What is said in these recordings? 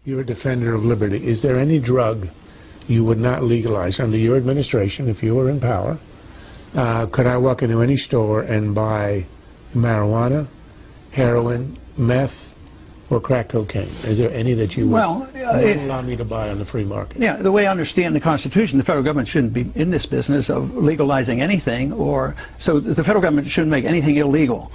You're a defender of liberty. Is there any drug you would not legalize under your administration if you were in power? Could I walk into any store and buy marijuana, heroin, meth, or crack cocaine? Is there any that you would not allow me to buy on the free market? Yeah, the way I understand the Constitution, the federal government shouldn't be in this business of legalizing anything, so the federal government shouldn't make anything illegal.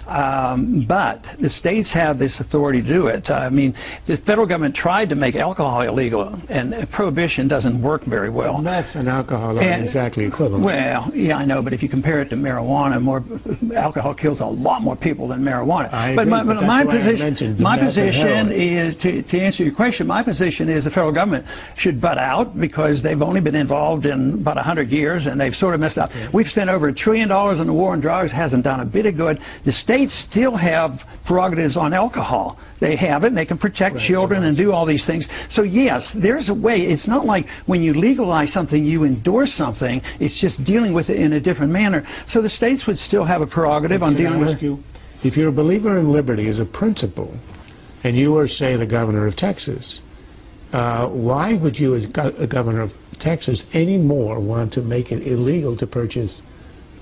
But the states have this authority to do it. I mean, the federal government tried to make alcohol illegal, and prohibition doesn't work very well. Meth and alcohol aren't exactly equivalent. Well, yeah, I know, but if you compare it to marijuana, alcohol kills a lot more people than marijuana. I agree, but my position is, to answer your question, my position is the federal government should butt out because they've only been involved in about 100 years and they've sort of messed up. Okay. We've spent over $1 trillion on the war on drugs, hasn't done a bit of good. The states still have prerogatives on alcohol. They have it, and they can protect children and do all these things. So yes, there's a way. It's not like when you legalize something, you endorse something. It's just dealing with it in a different manner. So the states would still have a prerogative on dealing with it. If you're a believer in liberty as a principle, and you were, say, the governor of Texas, why would you, as a governor of Texas, any more want to make it illegal to purchase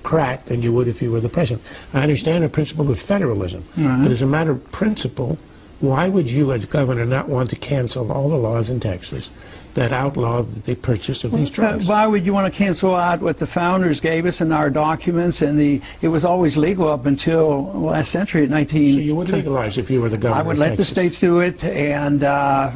crack than you would if you were the president? I understand the principle of federalism, but as a matter of principle, why would you, as governor, not want to cancel all the laws in Texas that outlaw the purchase of these drugs? Why would you want to cancel out what the founders gave us in our documents? And it was always legal up until last century, at 19. So you would legalize if you were the governor? I would let the states do it, and that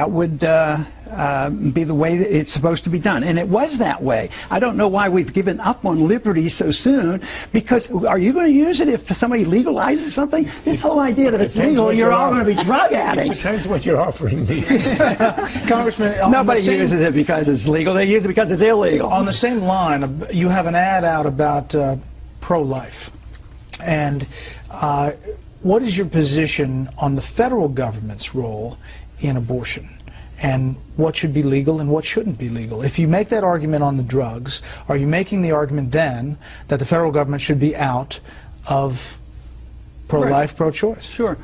would be the way that it's supposed to be done. And it was that way. I don't know why we've given up on liberty so soon, because are you going to use it if somebody legalizes something? This whole idea that it's legal, you're all going to be drug addicts. It depends what you're offering me. Congressman, nobody uses it because it's legal. They use it because it's illegal. On the same line, you have an ad out about pro-life. And what is your position on the federal government's role in abortion? And what should be legal and what shouldn't be legal? If you make that argument on the drugs, are you making the argument then that the federal government should be out of pro-life, pro-choice? Sure.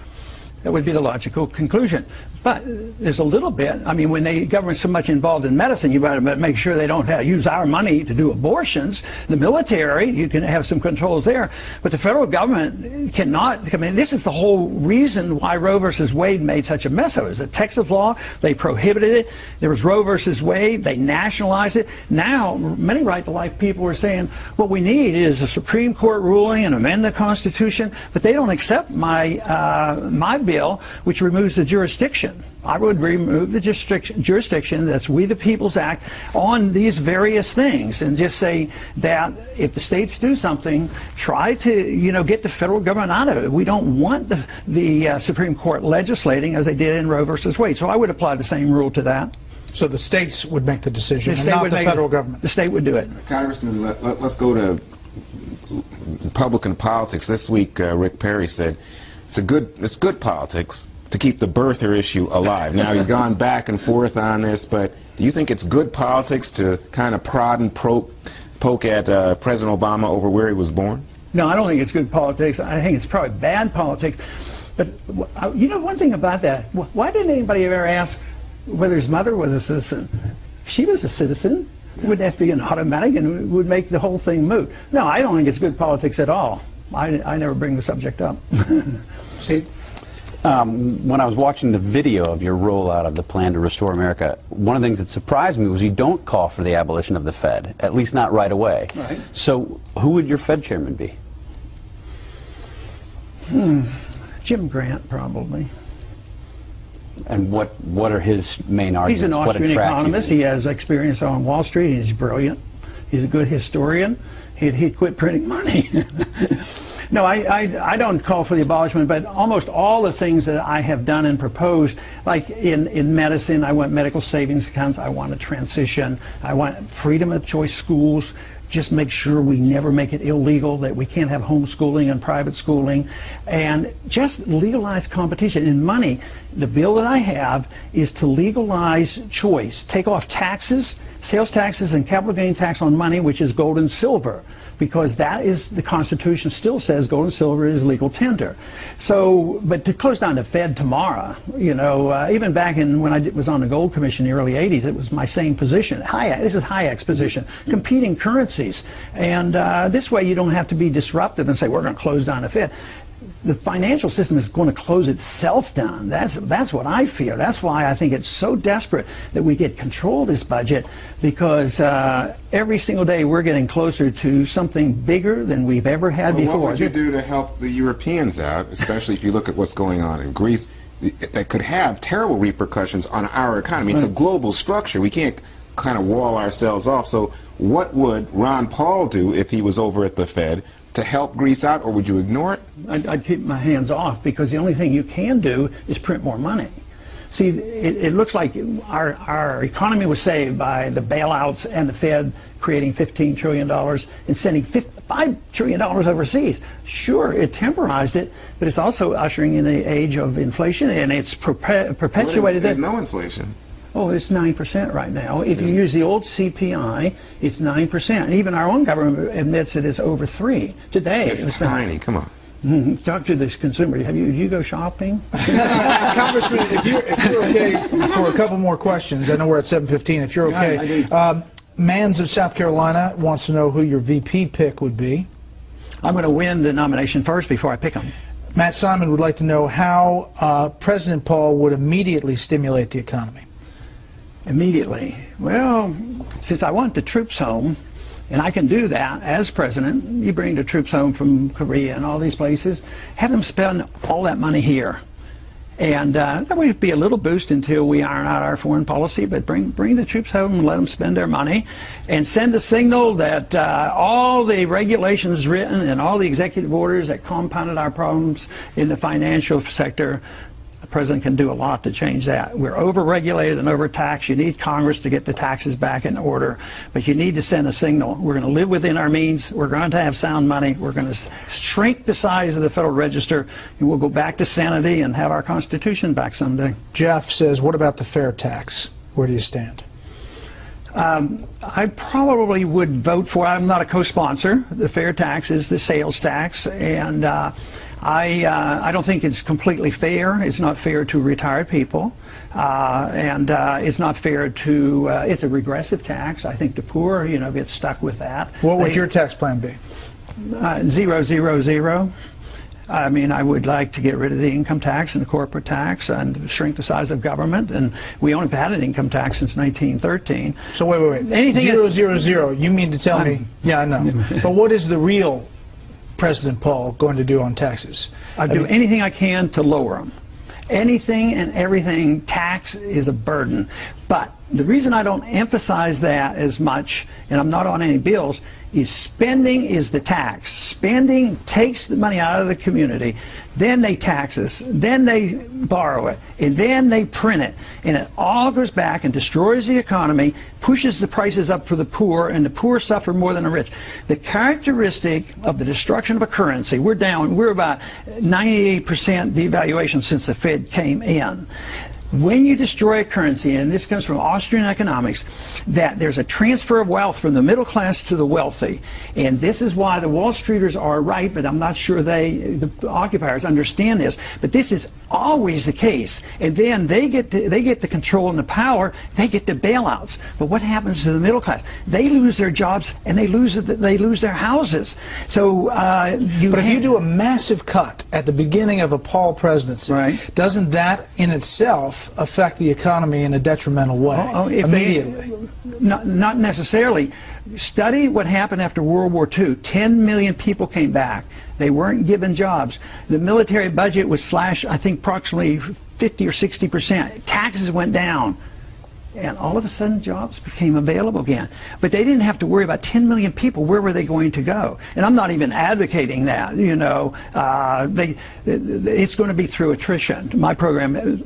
That would be the logical conclusion. But there's a little bit, I mean, when the government's so much involved in medicine, you better make sure they don't use our money to do abortions. The military, you can have some controls there. But the federal government cannot, I mean, this is the whole reason why Roe versus Wade made such a mess of it. It was a Texas law, they prohibited it. There was Roe versus Wade, they nationalized it. Now, many right-to-life people are saying, what we need is a Supreme Court ruling and amend the Constitution, but they don't accept my bill, which removes the jurisdiction. I would remove the jurisdiction, that's We the People's Act, on these various things, and just say that if the states do something, try to, get the federal government out of it. We don't want the Supreme Court legislating as they did in Roe versus Wade. So I would apply the same rule to that. So the states would make the decision, and not the federal government. The state would do it. Congressman, let's go to Republican politics. This week, Rick Perry said it's good politics to keep the birther issue alive. Now, he's gone back and forth on this, but do you think it's good politics to kind of prod and poke at President Obama over where he was born? No, I don't think it's good politics. I think it's probably bad politics. But one thing about that, why didn't anybody ever ask whether his mother was a citizen? She was a citizen. It wouldn't have to be an automatic, and it would make the whole thing moot. No, I don't think it's good politics at all. I never bring the subject up. Steve? When I was watching the video of your rollout of the plan to restore America, one of the things that surprised me was you don't call for the abolition of the Fed, at least not right away. Right. So who would your Fed chairman be? Jim Grant, probably. And what are his main arguments? He's an Austrian economist. He has experience on Wall Street. He's brilliant. He's a good historian. He'd quit printing money. No, I don't call for the abolishment, but almost all the things that I have done and proposed, like in medicine, I want medical savings accounts, I want a transition, I want freedom of choice schools, just make sure we never make it illegal, that we can't have homeschooling and private schooling, and just legalize competition. In money, the bill that I have is to legalize choice, take off taxes, sales taxes and capital gain tax on money, which is gold and silver, because that is, the Constitution still says gold and silver is legal tender. So, but to close down the Fed tomorrow, you know, even back in when I was on the Gold Commission in the early 80s, it was my same position. This is Hayek's position, competing currencies. And this way you don't have to be disruptive and say, we're going to close down the Fed. The financial system is going to close itself down. That's what I fear. That's why I think it's so desperate that we get control of this budget, because every single day we're getting closer to something bigger than we've ever had before. What would you do to help the Europeans out, especially if you look at what's going on in Greece, that could have terrible repercussions on our economy? It's a global structure. We can't kind of wall ourselves off. So what would Ron Paul do if he was over at the Fed to help Greece out, or would you ignore it? I'd keep my hands off, because the only thing you can do is print more money. See, it looks like our economy was saved by the bailouts and the Fed creating $15 trillion and sending $5 trillion overseas. Sure, it temporized it, but it's also ushering in an age of inflation, and it's perpetuated There's that. no inflation. Oh, it's 9% right now. If you use the old CPI, it's 9%. And even our own government admits it is over 3 today. It's tiny. Come on. Talk to this consumer. Do you go shopping? Congressman, if you're okay for a couple more questions, I know we're at 7:15. If you're okay, Mans of South Carolina wants to know who your VP pick would be. I'm going to win the nomination first before I pick him. Matt Simon would like to know how President Paul would immediately stimulate the economy. Immediately. Well, since I want the troops home, and I can do that as president, you bring the troops home from Korea and all these places, have them spend all that money here. And that would be a little boost until we iron out our foreign policy, but bring the troops home and let them spend their money, and send a signal that all the regulations written and all the executive orders that compounded our problems in the financial sector, the president can do a lot to change that. We're over-regulated and over-taxed. You need Congress to get the taxes back in order, but you need to send a signal. We're going to live within our means. We're going to have sound money. We're going to shrink the size of the Federal Register, and we'll go back to sanity and have our Constitution back someday. Jeff says, what about the fair tax? Where do you stand? I probably would vote for, I'm not a co-sponsor, the fair tax is the sales tax, and I don't think it's completely fair. It's not fair to retired people, and it's not fair to, it's a regressive tax. I think the poor, you know, get stuck with that. What would your tax plan be? 0, 0, 0. I mean, I would like to get rid of the income tax and the corporate tax and shrink the size of government. And we only have had an income tax since 1913. So wait. Anything 0, 0, 0. You mean to tell me? Yeah, I know. But what is the real President Paul going to do on taxes? I'd do anything I can to lower them. Anything and everything, tax is a burden. But the reason I don't emphasize that as much, and I'm not on any bills, is spending is the tax. Spending takes the money out of the community, then they tax us, then they borrow it, and then they print it. And it all goes back and destroys the economy, pushes the prices up for the poor, and the poor suffer more than the rich. The characteristic of the destruction of a currency, we're about 98% devaluation since the Fed came in. When you destroy a currency, and this comes from Austrian economics, that there's a transfer of wealth from the middle class to the wealthy. And this is why the Wall Streeters are right, but I'm not sure the occupiers understand this. But this is always the case. And then they get the control and the power, they get the bailouts. But what happens to the middle class? They lose their jobs and they lose their houses. So but if you do a massive cut at the beginning of a Paul presidency, right, doesn't that in itself affect the economy in a detrimental way immediately? Not necessarily. Study what happened after World War II. 10 million people came back. They weren't given jobs. The military budget was slashed, I think, approximately 50 or 60%. Taxes went down. And all of a sudden, jobs became available again. But they didn't have to worry about 10 million people. Where were they going to go? And I'm not even advocating that. You know, it's going to be through attrition. My program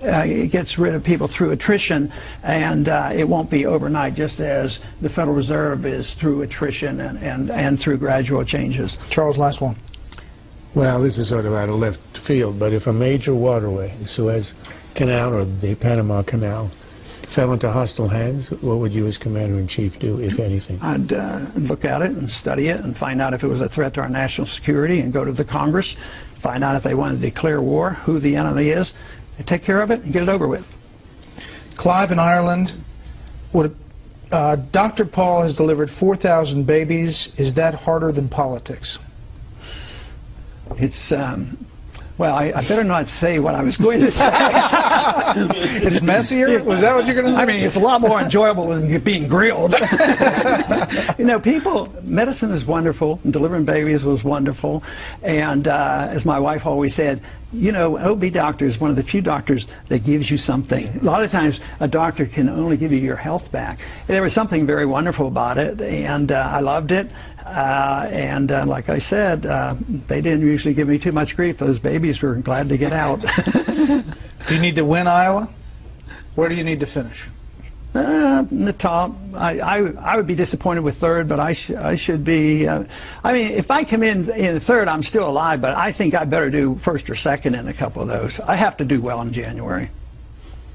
gets rid of people through attrition, and it won't be overnight, just as the Federal Reserve is through attrition and through gradual changes. Charles, last one. Well, this is sort of out of left field, but if a major waterway, the Suez Canal or the Panama Canal, fell into hostile hands, what would you as Commander-in-Chief do, if anything? I'd look at it and study it and find out if it was a threat to our national security, and go to the Congress, find out if they want to declare war, who the enemy is, and take care of it and get it over with. Clive in Ireland, Dr. Paul has delivered 4,000 babies. Is that harder than politics? It's, well, I better not say what I was going to say. It's messier? Was that what you're going to say? I mean, it's a lot more enjoyable than being grilled. You know, medicine is wonderful, and delivering babies was wonderful. And as my wife always said, you know, OB doctor is one of the few doctors that gives you something. A lot of times, a doctor can only give you your health back. There was something very wonderful about it, and I loved it. Like I said, they didn't usually give me too much grief. Those babies were glad to get out. Do you need to win Iowa? Where do you need to finish? In the top. I would be disappointed with third, but I should be. I mean, if I come in third, I'm still alive, but I think I better do first or second in a couple of those. I have to do well in January.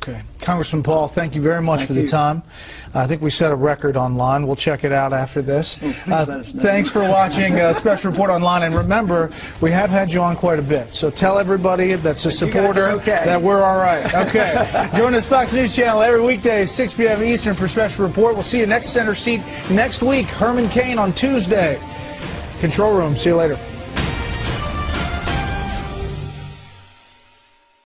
Okay. Congressman Paul, thank you very much for the time. I think we set a record online. We'll check it out after this. Thanks for watching Special Report Online. And remember, we have had you on quite a bit. So tell everybody that's a supporter that we're all right. Okay. Join us Fox News Channel every weekday at 6 p.m. Eastern for Special Report. We'll see you next center seat next week. Herman Cain on Tuesday. Control Room. See you later.